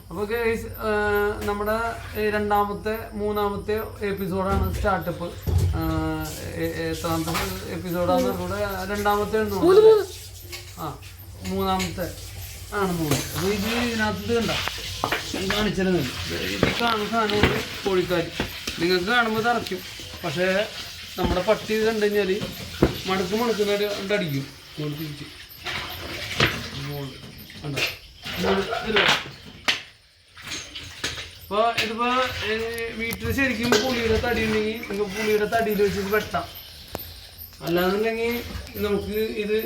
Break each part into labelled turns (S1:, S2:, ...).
S1: അപ്പോൾ ഗൈസ് നമ്മുടെ രണ്ടാമത്തെ മൂന്നാമത്തെ എപ്പിസോഡാണ് സ്റ്റാർട്ടപ്പ്. എത്രാമത്തെ എപ്പിസോഡാന്ന് കൂടെ രണ്ടാമത്തെ മൂന്നാമത്തെ ആണ് മൂന്ന്. അപ്പോൾ ഇത് ഇതിനകത്ത് കണ്ട കാണിച്ചിരുന്നു. ഇത് കാണുന്ന സാധനമാണ് കോഴിക്കാരി. നിങ്ങൾക്ക് കാണുമ്പോൾ തറയ്ക്കും, പക്ഷേ നമ്മുടെ പട്ടി കണ്ടു കഴിഞ്ഞാൽ മണക്കുന്നൊരു അടിക്കും. തിരിച്ച് അപ്പോൾ ഇതിപ്പോൾ വീട്ടിൽ ശരിക്കും പുളിയുടെ തടി ഉണ്ടെങ്കിൽ നിങ്ങൾക്ക് പുളിയുടെ തടിയിൽ വെച്ചിട്ട് വെട്ടാം. അല്ലാന്നുണ്ടെങ്കിൽ നമുക്ക് ഇത്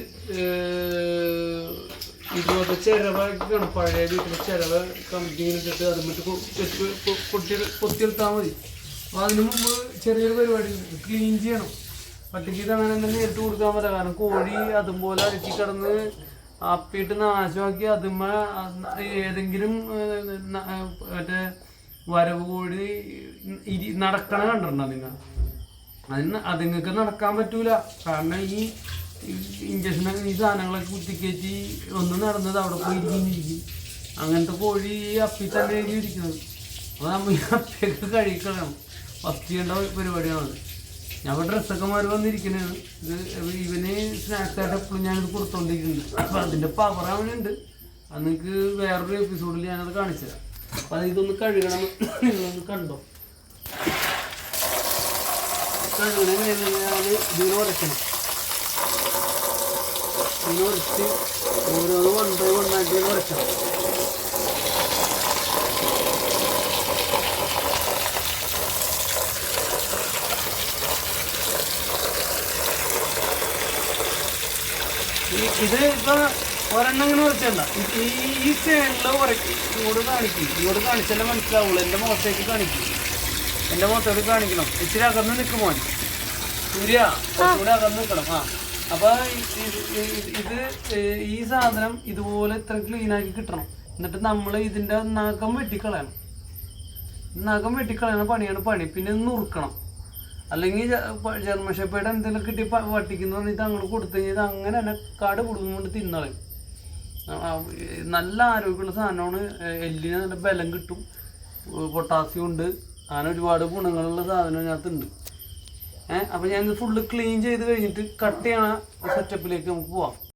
S1: ഇതുപോലത്തെ ചിരവാക്കിയാണ് പഴയ വീട്ടിലെ ചിരവ കമ്പിങ്ങിനിട്ടിട്ട് അത് മറ്റു കൊത്തിയെടുത്താൽ മതി. അപ്പോൾ അതിന് മുമ്പ് ചെറിയൊരു പരിപാടി ക്ലീൻ ചെയ്യണം. പട്ടിക്ക് ഇത് അങ്ങനെ തന്നെ നേരിട്ട് കൊടുക്കാൻ പറ്റില്ല. കാരണം കോഴി അതുപോലെ അരക്കി കിടന്ന് അപ്പിയിട്ട് നാശമാക്കി അതുമ്മ ഏതെങ്കിലും മറ്റേ വരവ് കോഴി നടക്കണ കണ്ടിട്ടുണ്ടോ നിങ്ങൾ? അതുങ്ങൾക്ക് നടക്കാൻ പറ്റൂല. കാരണം ഈ ഇഞ്ചക്ഷൻ ഈ സാധനങ്ങളൊക്കെ കുത്തിക്കയറ്റി ഒന്ന് നടന്നത് അവിടെ പോയി ഇരിക്കും. അങ്ങനത്തെ കോഴി ഈ അപ്പി തന്നെ ഇരിക്കുന്നത്. അപ്പോൾ നമ്മൾ ഈ അപ്പിയൊക്കെ കഴിക്കണം. ഫസ്റ്റ് ചെയ്യേണ്ട പരിപാടിയാണത്. ഞാൻ ഇപ്പോൾ ഡ്രസ്സൊക്കെ മാറി വന്നിരിക്കുന്നതാണ്. ഇത് ഇവന് സ്നാക്സായിട്ട് എപ്പോഴും ഞാനിത് കൊടുത്തോണ്ടിരിക്കുന്നുണ്ട്. അപ്പോൾ അതിൻ്റെ പവർ അവനുണ്ട്. അത് നിങ്ങൾക്ക് വേറൊരു എപ്പിസോഡിൽ ഞാനത് കാണിച്ചു തരാം. അപ്പോൾ അത് ഇതൊന്ന് കഴുകണം. നിങ്ങളൊന്ന് കണ്ടോ? കഴുകണം ഇതിന് ഉരയ്ക്കണം. ഇതിന് ഉരച്ച് ഓരോന്ന് 1 by 1 ആയിട്ട് ഉരയ്ക്കണം. ഇത് ഇപ്പൊ ഒരെണ്ണം ഇങ്ങനെ ഉറച്ചല്ല. ഈ ചേനലിൽ ഉറക്കി ഇങ്ങോട്ട് കാണിക്കും. ഇങ്ങോട്ട് കാണിച്ചാലേ മനസ്സിലാവുള്ളൂ. എൻ്റെ മുഖത്തേക്ക് കാണിക്കും. എൻ്റെ മുഖത്തേക്ക് കാണിക്കണം. ഇച്ചിരി അകന്ന് നിൽക്കും മോൻ. സൂര്യ കൂടെ അകന്ന് നിൽക്കണം. അപ്പോൾ ഇത് ഈ സാധനം ഇതുപോലെ ഇത്ര ക്ലീനാക്കി കിട്ടണം. എന്നിട്ട് നമ്മൾ ഇതിൻ്റെ നഖം വെട്ടിക്കളയണം. നഖം വെട്ടിക്കളയണ പണിയാണ് പണി. പിന്നെ നുറുക്കണം. അല്ലെങ്കിൽ ജർമ്മൻ ഷെപ്പേർഡ് എന്തെങ്കിലും കിട്ടി വട്ടിക്കുന്ന പറഞ്ഞിട്ട് അങ്ങോട്ട് കൊടുത്തു കഴിഞ്ഞാൽ ഇത് അങ്ങനെ തന്നെ കാട് കൊടുക്കുന്നുകൊണ്ട് തിന്നളയും. നല്ല ആരോഗ്യമുള്ള സാധനമാണ്. എല്ലിന് നല്ല ബലം കിട്ടും. പൊട്ടാസ്യം ഉണ്ട്. അങ്ങനെ ഒരുപാട് ഗുണങ്ങളുള്ള സാധനം അതിനകത്തുണ്ട്. അപ്പോൾ ഞാൻ ഫുള്ള് ക്ലീൻ ചെയ്ത് കഴിഞ്ഞിട്ട് കട്ട് ചെയ്യണ സെറ്റപ്പിലേക്ക് നമുക്ക് പോവാം.